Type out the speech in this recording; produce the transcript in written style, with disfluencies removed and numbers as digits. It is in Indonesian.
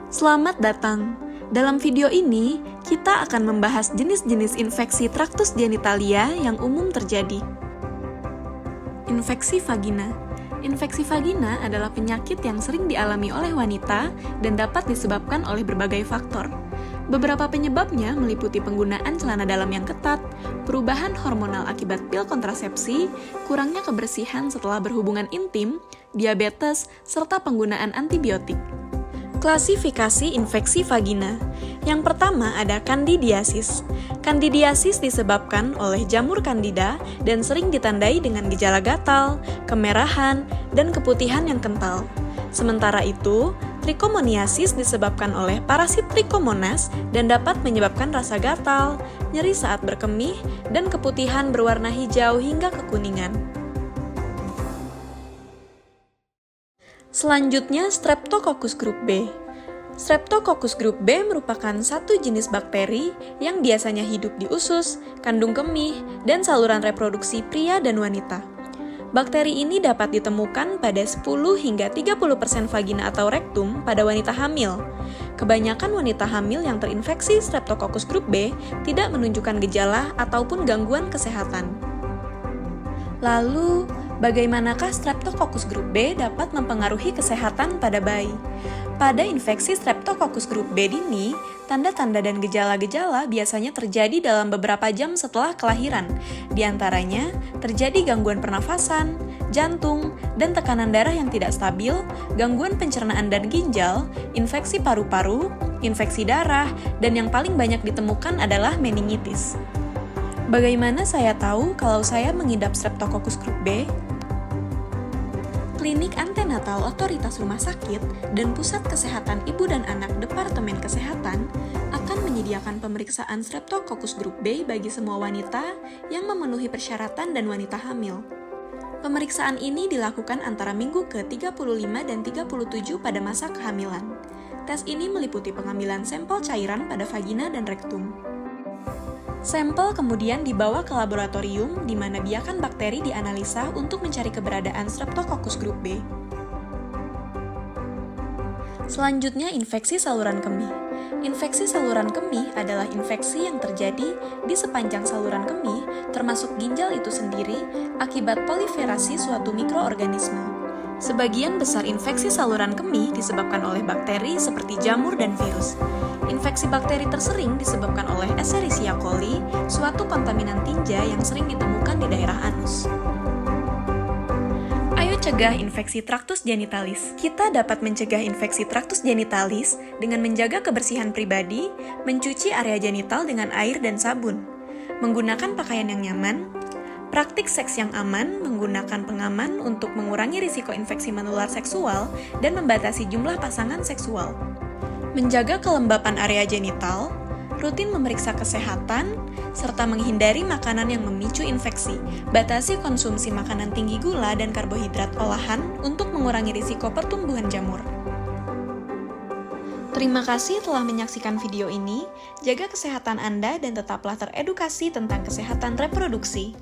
Selamat datang. Dalam video ini, kita akan membahas jenis-jenis infeksi traktus genitalia yang umum terjadi. Infeksi vagina. Infeksi vagina adalah penyakit yang sering dialami oleh wanita dan dapat disebabkan oleh berbagai faktor. Beberapa penyebabnya meliputi penggunaan celana dalam yang ketat, perubahan hormonal akibat pil kontrasepsi, kurangnya kebersihan setelah berhubungan intim, diabetes, serta penggunaan antibiotik. Klasifikasi infeksi vagina. Yang pertama ada kandidiasis. Kandidiasis disebabkan oleh jamur kandida dan sering ditandai dengan gejala gatal, kemerahan, dan keputihan yang kental. Sementara itu, trichomoniasis disebabkan oleh parasit Trichomonas dan dapat menyebabkan rasa gatal, nyeri saat berkemih, dan keputihan berwarna hijau hingga kekuningan. Selanjutnya, Streptococcus group B. Streptococcus group B merupakan satu jenis bakteri yang biasanya hidup di usus, kandung kemih, dan saluran reproduksi pria dan wanita. Bakteri ini dapat ditemukan pada 10 hingga 30% vagina atau rektum pada wanita hamil. Kebanyakan wanita hamil yang terinfeksi Streptococcus group B tidak menunjukkan gejala ataupun gangguan kesehatan. Lalu, bagaimanakah Streptococcus group B dapat mempengaruhi kesehatan pada bayi? Pada infeksi Streptococcus group B dini, tanda-tanda dan gejala-gejala biasanya terjadi dalam beberapa jam setelah kelahiran. Di antaranya, terjadi gangguan pernafasan, jantung, dan tekanan darah yang tidak stabil, gangguan pencernaan dan ginjal, infeksi paru-paru, infeksi darah, dan yang paling banyak ditemukan adalah meningitis. Bagaimana saya tahu kalau saya mengidap Streptococcus group B? Klinik Antenatal Otoritas Rumah Sakit dan Pusat Kesehatan Ibu dan Anak Departemen Kesehatan akan menyediakan pemeriksaan Streptococcus group B bagi semua wanita yang memenuhi persyaratan dan wanita hamil. Pemeriksaan ini dilakukan antara minggu ke-35 dan 37 pada masa kehamilan. Tes ini meliputi pengambilan sampel cairan pada vagina dan rektum. Sampel kemudian dibawa ke laboratorium di mana biakan bakteri dianalisa untuk mencari keberadaan Streptococcus group B. Selanjutnya, infeksi saluran kemih. Infeksi saluran kemih adalah infeksi yang terjadi di sepanjang saluran kemih, termasuk ginjal itu sendiri, akibat proliferasi suatu mikroorganisme. Sebagian besar infeksi saluran kemih disebabkan oleh bakteri seperti jamur dan virus. Infeksi bakteri tersering disebabkan oleh Escherichia coli, suatu kontaminan tinja yang sering ditemukan di daerah anus. Ayo cegah infeksi traktus genitalis. Kita dapat mencegah infeksi traktus genitalis dengan menjaga kebersihan pribadi, mencuci area genital dengan air dan sabun, menggunakan pakaian yang nyaman, praktik seks yang aman, menggunakan pengaman untuk mengurangi risiko infeksi menular seksual, dan membatasi jumlah pasangan seksual. Menjaga kelembapan area genital, rutin memeriksa kesehatan, serta menghindari makanan yang memicu infeksi. Batasi konsumsi makanan tinggi gula dan karbohidrat olahan untuk mengurangi risiko pertumbuhan jamur. Terima kasih telah menyaksikan video ini. Jaga kesehatan Anda dan tetaplah teredukasi tentang kesehatan reproduksi.